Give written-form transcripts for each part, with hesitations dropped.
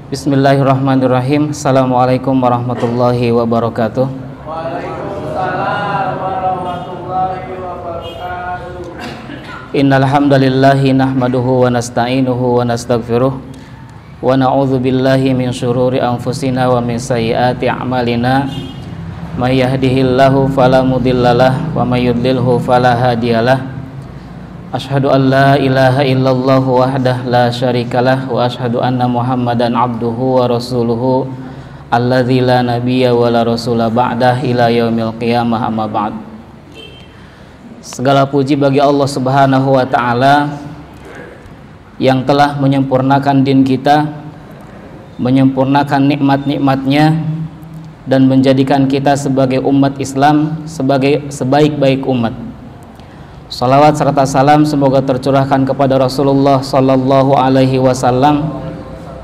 Bismillahirrahmanirrahim. Assalamualaikum warahmatullahi wabarakatuh. Waalaikumsalam warahmatullahi wabarakatuh. Innal hamdalillahi nahmaduhu wa nasta'inuhu wa nastaghfiruh wa na'udzu billahi min syururi anfusina wa min sayyiati a'malina. May yahdihillahu fala mudhillalah wa may yudlilhu fala hadiyalah. Asyhadu an la ilaha illallah wahdah la syarikalah wa asyhadu anna Muhammadan abduhu wa rasuluhu alladzi la nabiyya wa la rasula ba'dah ila yaumil qiyamah, amma ba'd. Segala puji bagi Allah Subhanahu wa taala yang telah menyempurnakan din kita, menyempurnakan nikmat-nikmatnya, dan menjadikan kita sebagai umat Islam sebagai sebaik-baik umat. Salawat serta salam semoga tercurahkan kepada Rasulullah sallallahu alaihi wasallam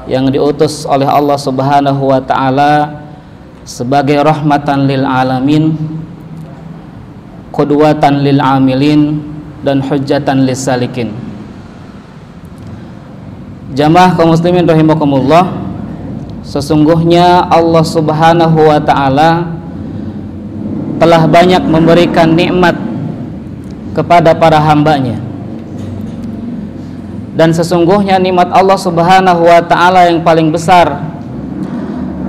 yang diutus oleh Allah Subhanahu wa taala sebagai rahmatan lil alamin, qudwatan lil amilin, dan hujjatan lis salikin. Jamaah kaum muslimin rahimakumullah, sesungguhnya Allah Subhanahu wa taala telah banyak memberikan nikmat kepada para hambanya, dan sesungguhnya nikmat Allah Subhanahu wa ta'ala yang paling besar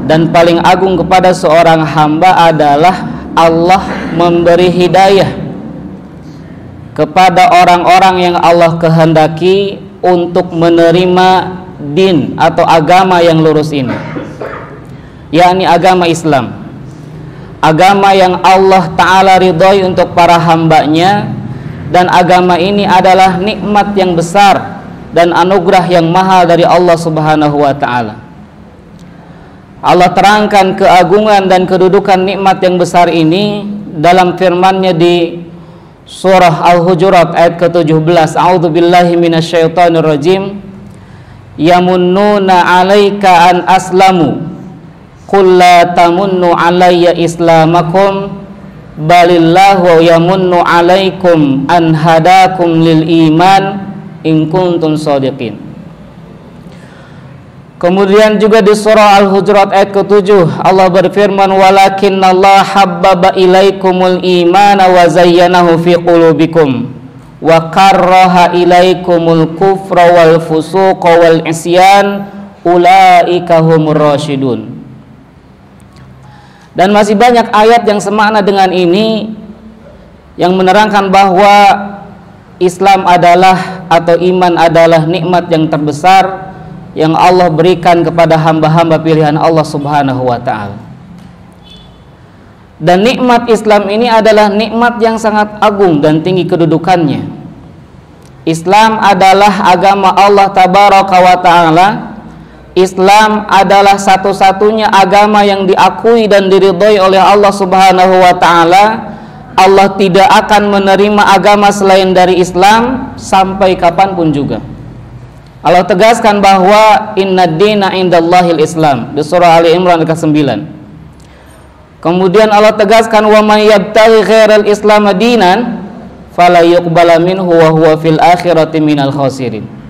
dan paling agung kepada seorang hamba adalah Allah memberi hidayah kepada orang-orang yang Allah kehendaki untuk menerima din atau agama yang lurus ini, yakni agama Islam, agama yang Allah ta'ala ridhoi untuk para hambanya. Dan agama ini adalah nikmat yang besar dan anugerah yang mahal dari Allah Subhanahu wa ta'ala. Allah terangkan keagungan dan kedudukan nikmat yang besar ini dalam firman-Nya di surah Al-Hujurat ayat ke-17. A'udzubillahi minasyaitonirrajim. Yamunnuna 'alaika an aslamu qul la tamunnu 'alayya islamakum balillahu yamunnu alaikum an hadakum lil iman in kuntum shadiqin. Kemudian juga di surah Al-Hujurat ayat ke-7 Allah berfirman, walakinnallaha habbaba ilaikumul imana wa zayyanahu fi qulubikum wa karraha ilaikumul kufra wal fusuqa wal isyan ulaika humur rasyidun. Dan masih banyak ayat yang semakna dengan ini yang menerangkan bahwa Islam adalah atau iman adalah nikmat yang terbesar yang Allah berikan kepada hamba-hamba pilihan Allah Subhanahu wa ta'ala. Dan nikmat Islam ini adalah nikmat yang sangat agung dan tinggi kedudukannya. Islam adalah agama Allah Tabaraka wa ta'ala. Islam adalah satu-satunya agama yang diakui dan diridhoi oleh Allah Subhanahu wa ta'ala. Allah tidak akan menerima agama selain dari Islam sampai kapanpun juga. Allah tegaskan bahwa inna dina indallahil Islam di surah Ali Imran ayat ke-9. Kemudian Allah tegaskan wa may yabtaghi ghairal islam dinan fala yuqbala minhu wa huwa fil akhirati minal khasirin.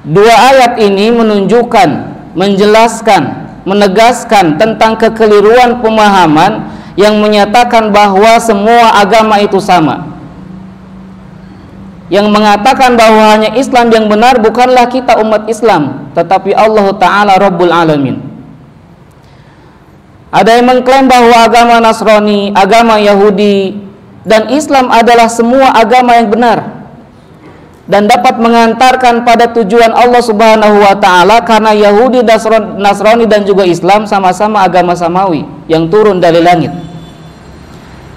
Dua ayat ini menunjukkan, menjelaskan, menegaskan tentang kekeliruan pemahaman yang menyatakan bahwa semua agama itu sama. Yang mengatakan bahwa hanya Islam yang benar bukanlah kita umat Islam, tetapi Allah Ta'ala Rabbul Alamin. Ada yang mengklaim bahwa agama Nasrani, agama Yahudi, dan Islam adalah semua agama yang benar dan dapat mengantarkan pada tujuan Allah Subhanahu wa ta'ala, karena Yahudi, Nasrani, dan juga Islam sama-sama agama samawi yang turun dari langit.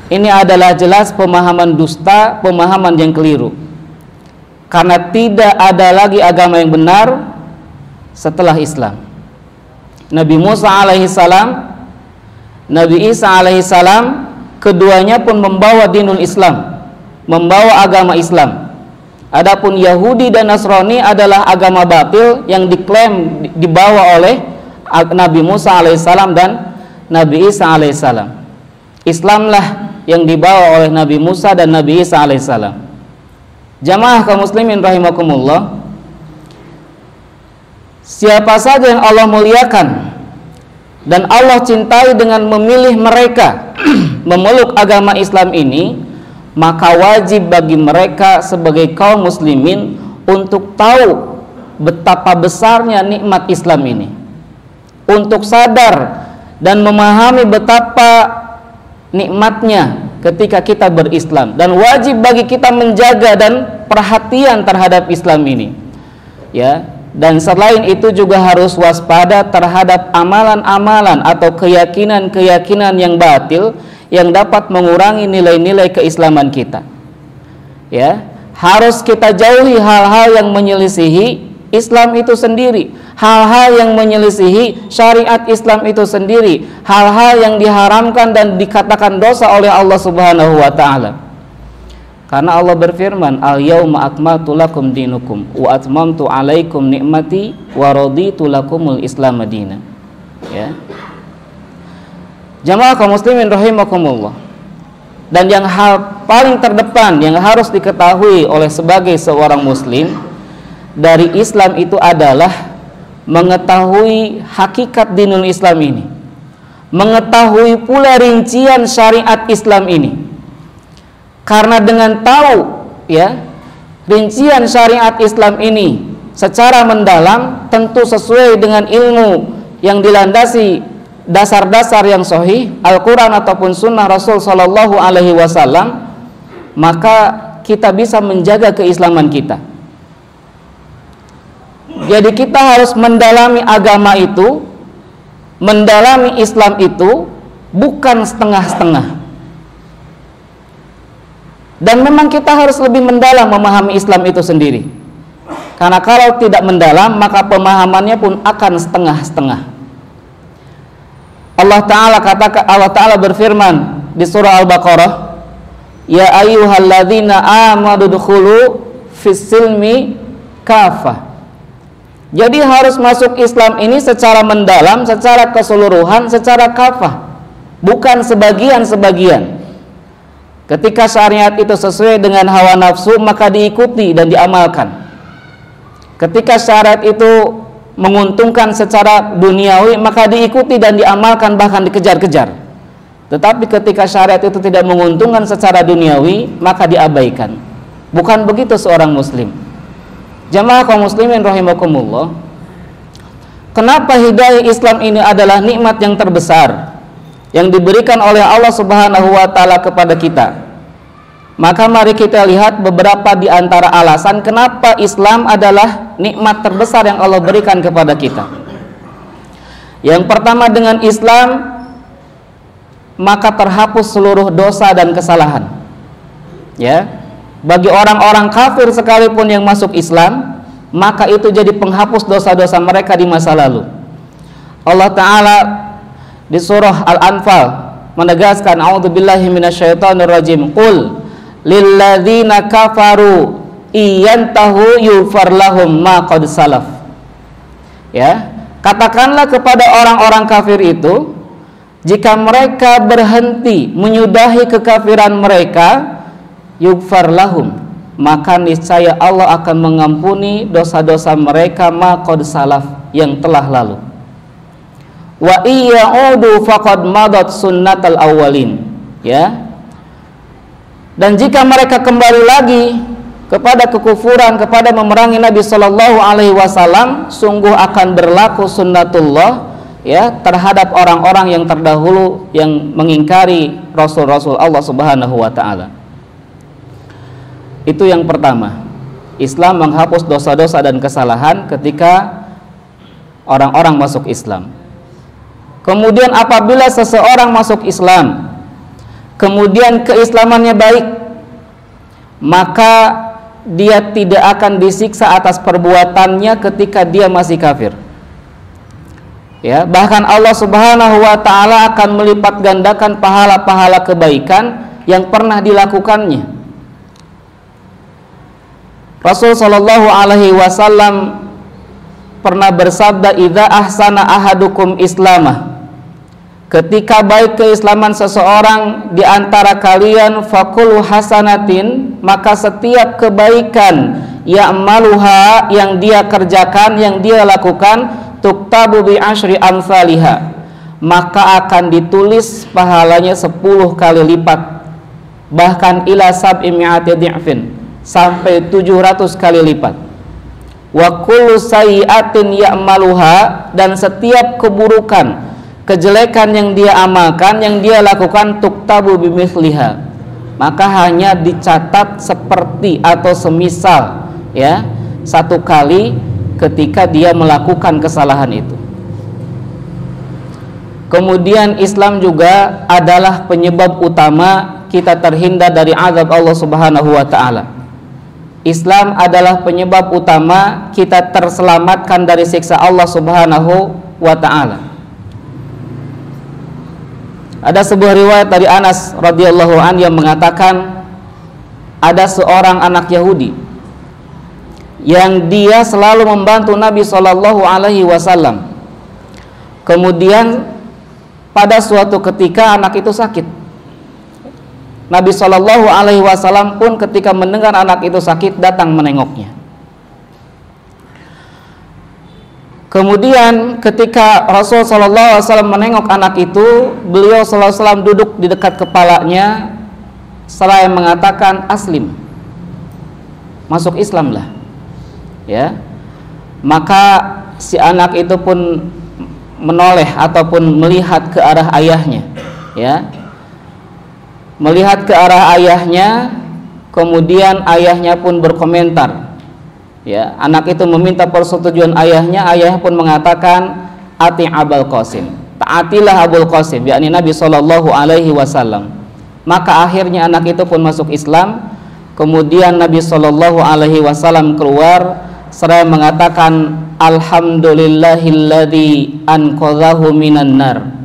Ini adalah jelas pemahaman dusta, pemahaman yang keliru, karena tidak ada lagi agama yang benar setelah Islam. Nabi Musa alaihissalam, Nabi Isa alaihissalam, keduanya pun membawa dinul Islam, membawa agama Islam. Adapun Yahudi dan Nasrani adalah agama batil yang diklaim dibawa oleh Nabi Musa alaihissalam dan Nabi Isa alaihissalam. Islamlah yang dibawa oleh Nabi Musa dan Nabi Isa alaihissalam. Jamaah kaum muslimin rahimakumullah, siapa saja yang Allah muliakan dan Allah cintai dengan memilih mereka memeluk agama Islam ini, maka wajib bagi mereka sebagai kaum muslimin untuk tahu betapa besarnya nikmat Islam ini, untuk sadar dan memahami betapa nikmatnya ketika kita berislam, dan wajib bagi kita menjaga dan perhatian terhadap Islam ini, ya. Dan selain itu juga harus waspada terhadap amalan-amalan atau keyakinan-keyakinan yang batil yang dapat mengurangi nilai-nilai keislaman kita. Ya, harus kita jauhi hal-hal yang menyelisihi Islam itu sendiri, hal-hal yang menyelisihi syariat Islam itu sendiri, hal-hal yang diharamkan dan dikatakan dosa oleh Allah Subhanahu wa taala. Karena Allah berfirman, al-yauma akmaltu lakum dinukum wa atmamtu alaikum ni'mati wa raditu lakumul Islam madina. Ya. Jamaah kaum muslimin rahimakumullah. Dan yang hal paling terdepan yang harus diketahui oleh sebagai seorang muslim dari Islam itu adalah mengetahui hakikat dinul Islam ini, mengetahui pula rincian syariat Islam ini. Karena dengan tahu, ya, rincian syariat Islam ini secara mendalam, tentu sesuai dengan ilmu yang dilandasi dasar-dasar yang sahih Al-Quran ataupun Sunnah Rasul Sallallahu Alaihi Wasallam, maka kita bisa menjaga keislaman kita. Jadi kita harus mendalami agama itu, mendalami Islam itu bukan setengah-setengah. Dan memang kita harus lebih mendalam memahami Islam itu sendiri. Karena kalau tidak mendalam, maka pemahamannya pun akan setengah-setengah. Allah Ta'ala berfirman di surah Al-Baqarah, ya ayyuhalladzina amanu dukhulu fis-silmi kafah. Jadi harus masuk Islam ini secara mendalam, secara keseluruhan, secara kafah, bukan sebagian-sebagian. Ketika syariat itu sesuai dengan hawa nafsu, maka diikuti dan diamalkan. Ketika syariat itu menguntungkan secara duniawi, maka diikuti dan diamalkan, bahkan dikejar-kejar. Tetapi ketika syariat itu tidak menguntungkan secara duniawi, maka diabaikan. Bukan begitu seorang muslim. Jamaah kaum muslimin rahimakumullah. Kenapa hidayah Islam ini adalah nikmat yang terbesar yang diberikan oleh Allah Subhanahu wa taala kepada kita? Maka mari kita lihat beberapa di antara alasan kenapa Islam adalah nikmat terbesar yang Allah berikan kepada kita. Yang pertama, dengan Islam maka terhapus seluruh dosa dan kesalahan. Ya. Bagi orang-orang kafir sekalipun yang masuk Islam, maka itu jadi penghapus dosa-dosa mereka di masa lalu. Allah Ta'ala di surah Al-Anfal menegaskan, a'udzubillahi minasyaitonirrajim, qul lilladzina kafaru iyantahu yufar lahum ma qad salaf. Ya, katakanlah kepada orang-orang kafir itu, jika mereka berhenti menyudahi kekafiran mereka, yufar lahum, maka niscaya Allah akan mengampuni dosa-dosa mereka ma qad salaf, yang telah lalu. Wa iya'udu faqad madat sunnatal awwalin. Ya. Dan jika mereka kembali lagi kepada kekufuran, kepada memerangi Nabi Sallallahu Alaihi Wasallam, sungguh akan berlaku sunnatullah, ya, terhadap orang-orang yang terdahulu yang mengingkari Rasul-Rasul Allah Subhanahu Wa Taala. Itu yang pertama. Islam menghapus dosa-dosa dan kesalahan ketika orang-orang masuk Islam. Kemudian apabila seseorang masuk Islam, kemudian keislamannya baik, maka dia tidak akan disiksa atas perbuatannya ketika dia masih kafir. Ya, bahkan Allah Subhanahu wa taala akan melipat gandakan pahala-pahala kebaikan yang pernah dilakukannya. Rasul sallallahu alaihi wasallam pernah bersabda, idza ahsana ahadukum islamah, ketika baik keislaman seseorang di antara kalian, fakulu hasanatin, maka setiap kebaikan ya'maluha, yang dia kerjakan, yang dia lakukan, tuktabu bi asyri amsalihha, maka akan ditulis pahalanya 10 kali lipat, bahkan ila sab'i mi'ati dhi'fin, sampai 700 kali lipat. Wa kullu sayyi'atin ya'maluha, dan setiap keburukan, kejelekan yang dia amalkan, yang dia lakukan, tuktabu bimithliha, maka hanya dicatat seperti atau semisal, ya, 1 kali ketika dia melakukan kesalahan itu. Kemudian Islam juga adalah penyebab utama kita terhindar dari azab Allah Subhanahu wa taala. Islam adalah penyebab utama kita terselamatkan dari siksa Allah Subhanahu wa taala. Ada sebuah riwayat dari Anas radhiyallahu an yang mengatakan ada seorang anak Yahudi yang dia selalu membantu Nabi Shallallahu alaihi wasallam. Kemudian pada suatu ketika anak itu sakit. Nabi Shallallahu alaihi wasallam pun ketika mendengar anak itu sakit datang menengoknya. Kemudian ketika Rasul Shallallahu alaihi wasallam menengok anak itu, beliau Shallallahu alaihi wasallam duduk di dekat kepalanya seraya mengatakan, aslim, masuk Islamlah, ya. Maka si anak itu pun menoleh ataupun melihat ke arah ayahnya, ya, melihat ke arah ayahnya. Kemudian ayahnya pun berkomentar, ya, anak itu meminta persetujuan ayahnya. Ayah pun mengatakan, ati Abul Qasim, taatilah Abul Qasim, yakni Nabi Shallallahu alaihi wasallam. Maka akhirnya anak itu pun masuk Islam. Kemudian Nabi Shallallahu alaihi wasallam keluar seraya mengatakan, alhamdulillahilladzi anqadhahu minan nar.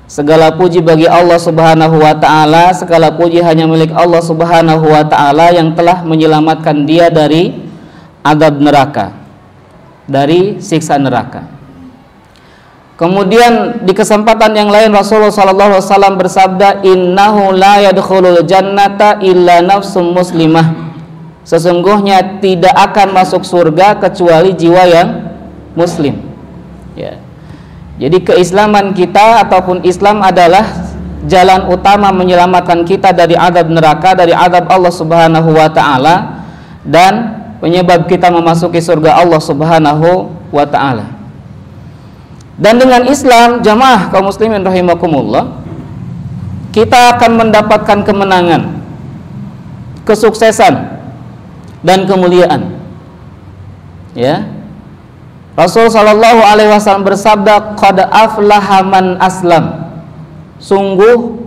Segala puji bagi Allah Subhanahu wa taala, segala puji hanya milik Allah Subhanahu wa taala yang telah menyelamatkan dia dari azab neraka, dari siksa neraka. Kemudian di kesempatan yang lain Rasulullah sallallahu alaihi wasallam bersabda, innahu la yadkhulul jannata illa nafsum muslimah. Sesungguhnya tidak akan masuk surga kecuali jiwa yang muslim, ya. Jadi keislaman kita ataupun Islam adalah jalan utama menyelamatkan kita dari azab neraka, dari azab Allah Subhanahu wa taala, dan penyebab kita memasuki surga Allah Subhanahu wa taala. Dan dengan Islam, jamaah kaum muslimin rahimakumullah, kita akan mendapatkan kemenangan, kesuksesan, dan kemuliaan, ya. Rasul sallallahu alaihi wasallam bersabda, qad aflaha man aslam, sungguh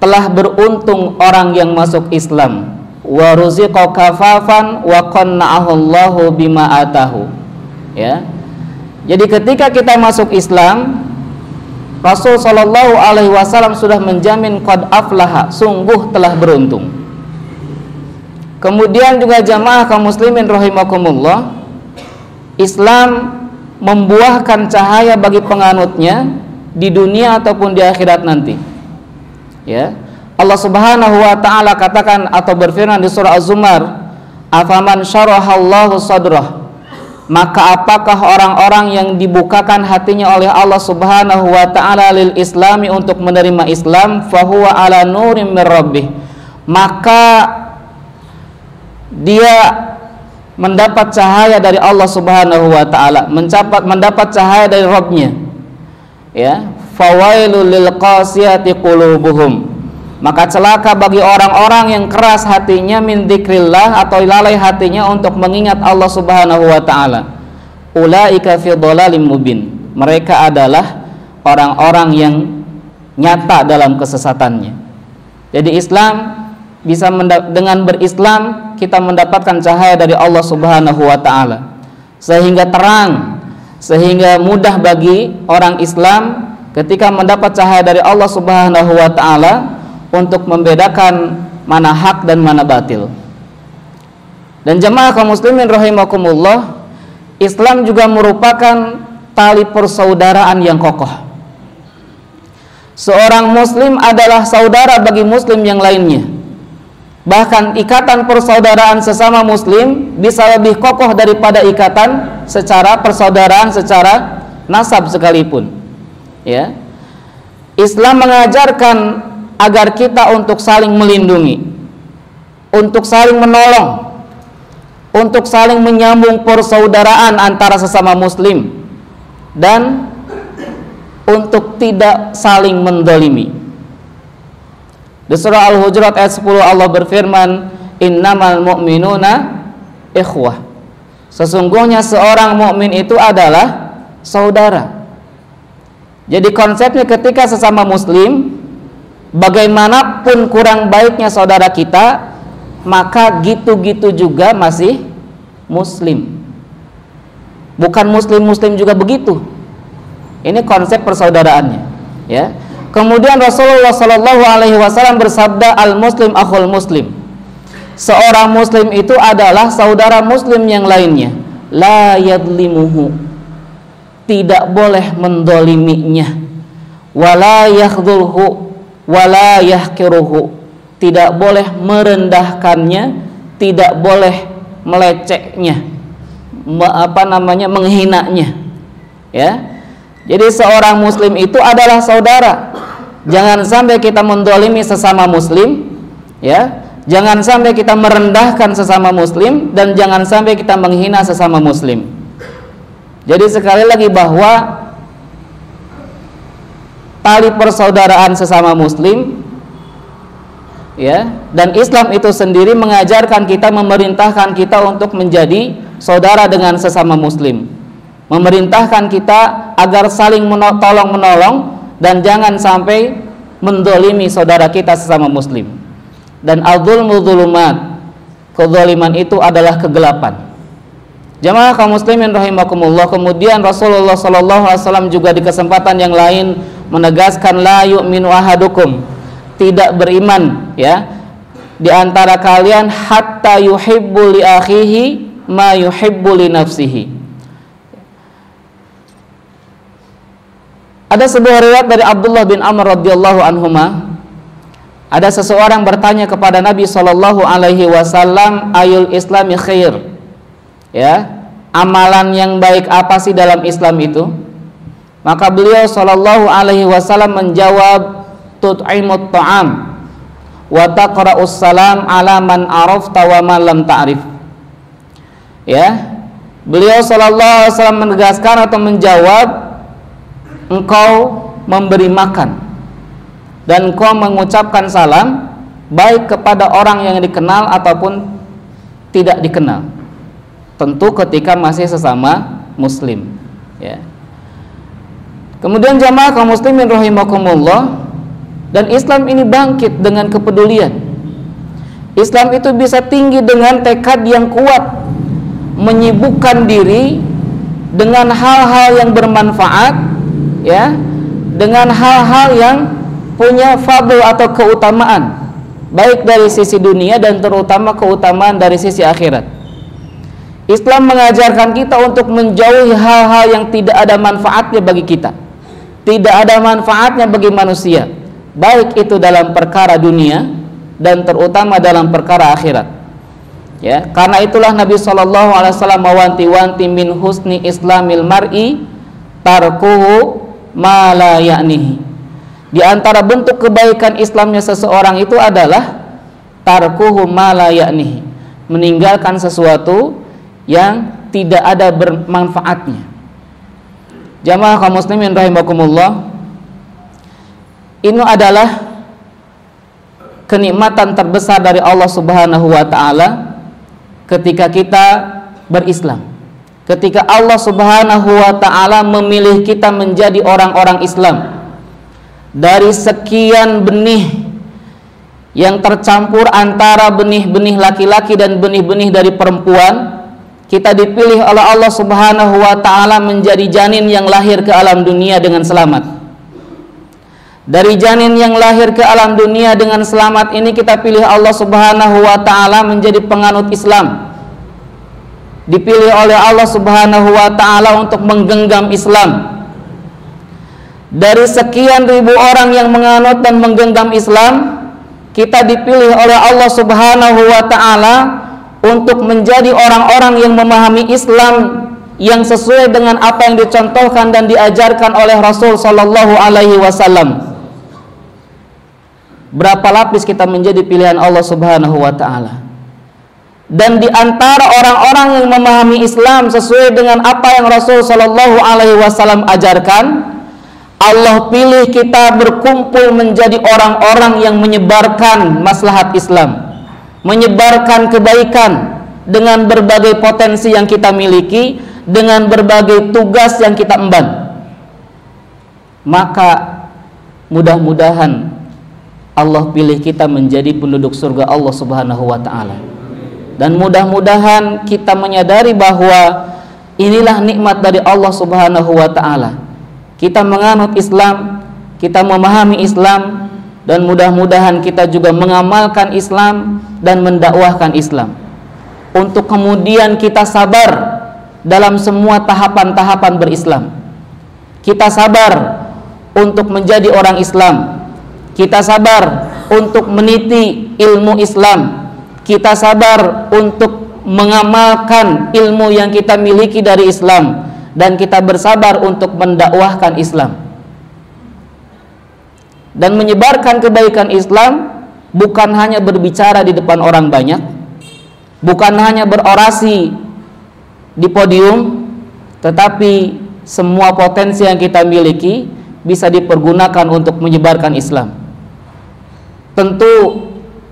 telah beruntung orang yang masuk Islam, wa ruziqa kafafan wa qanna'ahu Allahu bima atahu, ya. Jadi ketika kita masuk Islam, Rasul sallallahu alaihi wasallam sudah menjamin qad aflaha, sungguh telah beruntung. Kemudian juga jamaah kaum muslimin rahimakumullah, Islam membuahkan cahaya bagi penganutnya di dunia ataupun di akhirat nanti, ya. Allah Subhanahu wa taala katakan atau berfirman di surah Az-Zumar, afaman syarahallahu sadrah, maka apakah orang-orang yang dibukakan hatinya oleh Allah Subhanahu wa taala lil islami, untuk menerima Islam, fahuwa ala nurim mir rabbih, maka dia mendapat cahaya dari Allah Subhanahu wa taala, mendapat cahaya dari Rabb-nya, ya. Fawailul lil qasiyati qulubuhum, maka celaka bagi orang-orang yang keras hatinya, min dzikrillah, atau lalai hatinya untuk mengingat Allah Subhanahu wa taala. Ulaika fi dhalalim mubin, mereka adalah orang-orang yang nyata dalam kesesatannya. Jadi Islam bisa dengan berislam kita mendapatkan cahaya dari Allah Subhanahu wa taala, sehingga terang, sehingga mudah bagi orang Islam ketika mendapat cahaya dari Allah Subhanahu wa taala untuk membedakan mana hak dan mana batil. Dan jemaah kaum muslimin rahimakumullah, Islam juga merupakan tali persaudaraan yang kokoh. Seorang muslim adalah saudara bagi muslim yang lainnya. Bahkan ikatan persaudaraan sesama muslim bisa lebih kokoh daripada ikatan secara persaudaraan secara nasab sekalipun. Ya. Islam mengajarkan agar kita untuk saling melindungi, untuk saling menolong, untuk saling menyambung persaudaraan antara sesama muslim, dan untuk tidak saling mendolimi. Di surah Al-Hujurat ayat 10 Allah berfirman, innamal mu'minuna ikhwah. Sesungguhnya seorang mukmin itu adalah saudara. Jadi konsepnya ketika sesama muslim, bagaimanapun kurang baiknya saudara kita, maka gitu-gitu juga masih muslim. Bukan muslim-muslim juga begitu. Ini konsep persaudaraannya, ya. Kemudian Rasulullah Shallallahu Alaihi Wasallam bersabda, al muslim akhul muslim. Seorang muslim itu adalah saudara muslim yang lainnya. La yadlimuhu, tidak boleh mendoliminya. Wala yakhdhulhu, wala yahkiruhu, tidak boleh merendahkannya, tidak boleh meleceknya, menghinanya. Ya. Jadi seorang muslim itu adalah saudara. Jangan sampai kita mendolimi sesama muslim, ya. Jangan sampai kita merendahkan sesama muslim, dan jangan sampai kita menghina sesama muslim. Jadi sekali lagi bahwa tali persaudaraan sesama muslim, ya, dan Islam itu sendiri mengajarkan kita, memerintahkan kita untuk menjadi saudara dengan sesama muslim. Memerintahkan kita agar saling tolong menolong dan jangan sampai mendolimi saudara kita sesama muslim. Dan adzulmu dzulumat, kezaliman itu adalah kegelapan. Jamaah kaum muslimin rahimakumullah. Kemudian Rasulullah sallallahu alaihi wasallam juga di kesempatan yang lain menegaskan, la yu'minu ahadukum, tidak beriman, ya, di antara kalian hatta yuhibbu li akhihi ma yuhibbu li nafsihi. Ada sebuah riwayat dari Abdullah bin Amr radhiyallahu anhuma. Ada seseorang bertanya kepada Nabi sallallahu alaihi wasallam, ayul islami khair? Ya, amalan yang baik apa sih dalam Islam itu? Maka beliau sallallahu alaihi wasallam menjawab, tut'imut ta'am wa taqra'us salam ala man arafta wa man lam ta'rif. Ya, beliau sallallahu alaihi wasallam menegaskan atau menjawab, engkau memberi makan dan engkau mengucapkan salam baik kepada orang yang dikenal ataupun tidak dikenal, tentu ketika masih sesama muslim, ya. Kemudian jamaah kaum muslimin rahimakumullah, dan Islam ini bangkit dengan kepedulian. Islam itu bisa tinggi dengan tekad yang kuat, menyibukkan diri dengan hal-hal yang bermanfaat, ya, dengan hal-hal yang punya fadl atau keutamaan, baik dari sisi dunia dan terutama keutamaan dari sisi akhirat. Islam mengajarkan kita untuk menjauhi hal-hal yang tidak ada manfaatnya bagi kita, tidak ada manfaatnya bagi manusia, baik itu dalam perkara dunia dan terutama dalam perkara akhirat. Ya, karena itulah Nabi sallallahu alaihi wasallam mewanti-wanti min husni islamil mar'i tarkuhu ma la ya'nihi. Di antara bentuk kebaikan Islamnya seseorang itu adalah tarkuhu ma la ya'nihi, meninggalkan sesuatu yang tidak ada bermanfaatnya. Jamaah kaum muslimin rahimakumullah, ini adalah kenikmatan terbesar dari Allah Subhanahu wa taala ketika kita berislam. Ketika Allah Subhanahu wa taala memilih kita menjadi orang-orang Islam. Dari sekian benih yang tercampur antara benih-benih laki-laki dan benih-benih dari perempuan, kita dipilih oleh Allah Subhanahu wa taala menjadi janin yang lahir ke alam dunia dengan selamat. Dari janin yang lahir ke alam dunia dengan selamat ini, kita pilih Allah Subhanahu wa taala menjadi penganut Islam. Dipilih oleh Allah Subhanahu wa taala untuk menggenggam Islam. Dari sekian ribu orang yang menganut dan menggenggam Islam, kita dipilih oleh Allah Subhanahu wa taala untuk menjadi orang-orang yang memahami Islam yang sesuai dengan apa yang dicontohkan dan diajarkan oleh Rasul sallallahu alaihi wasallam. Berapa lapis kita menjadi pilihan Allah Subhanahu wa taala? Dan di antara orang-orang yang memahami Islam sesuai dengan apa yang Rasul sallallahu alaihi wasallam ajarkan, Allah pilih kita berkumpul menjadi orang-orang yang menyebarkan maslahat Islam, menyebarkan kebaikan dengan berbagai potensi yang kita miliki, dengan berbagai tugas yang kita emban. Maka mudah-mudahan Allah pilih kita menjadi penduduk surga Allah Subhanahu wa taala. Dan mudah-mudahan kita menyadari bahwa inilah nikmat dari Allah Subhanahu wa taala. Kita menganut Islam, kita memahami Islam, dan mudah-mudahan kita juga mengamalkan Islam dan mendakwahkan Islam. Untuk kemudian kita sabar dalam semua tahapan-tahapan berislam. Kita sabar untuk menjadi orang Islam. Kita sabar untuk meniti ilmu Islam. Kita sabar untuk mengamalkan ilmu yang kita miliki dari Islam, dan kita bersabar untuk mendakwahkan Islam. Dan menyebarkan kebaikan Islam bukan hanya berbicara di depan orang banyak, bukan hanya berorasi di podium, tetapi semua potensi yang kita miliki bisa dipergunakan untuk menyebarkan Islam. Tentu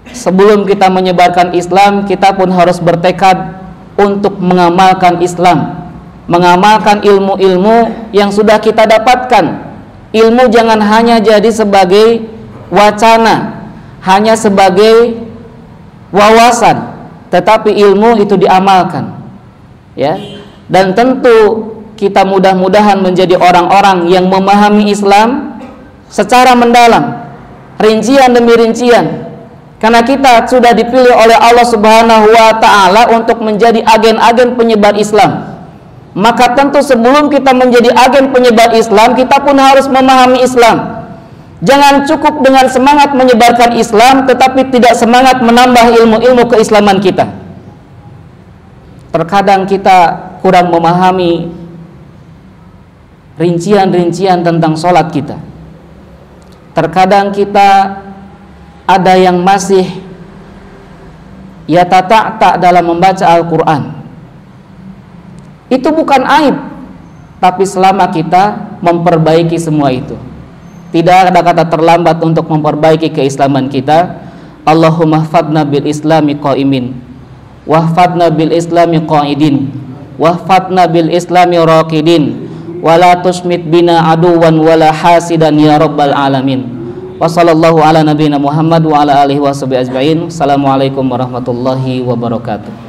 sebelum kita menyebarkan Islam, kita pun harus bertekad untuk mengamalkan Islam, mengamalkan ilmu-ilmu yang sudah kita dapatkan. Ilmu jangan hanya jadi sebagai wacana, hanya sebagai wawasan, tetapi ilmu itu diamalkan, ya. Dan tentu kita mudah-mudahan menjadi orang-orang yang memahami Islam secara mendalam, rincian demi rincian. Karena kita sudah dipilih oleh Allah Subhanahu wa taala untuk menjadi agen-agen penyebar Islam. Maka tentu sebelum kita menjadi agen penyebar Islam, kita pun harus memahami Islam. Jangan cukup dengan semangat menyebarkan Islam tetapi tidak semangat menambah ilmu-ilmu keislaman kita. Terkadang kita kurang memahami rincian-rincian tentang sholat kita. Terkadang kita ada yang masih yata'ta dalam membaca Al-Quran. Itu bukan aib, tapi selama kita memperbaiki semua itu, tidak ada kata terlambat untuk memperbaiki keislaman kita. Allahumma hfadna bil islami qaimin, wahfadna bil islami qaidin, wahfadna bil islami raqidin, wala tusmit bina aduwan wala hasidan ya rabbal alamin. Wa sallallahu ala nabiyina Muhammad wa ala alihi wa sahbihi ajma'in. Assalamualaikum warahmatullahi wabarakatuh.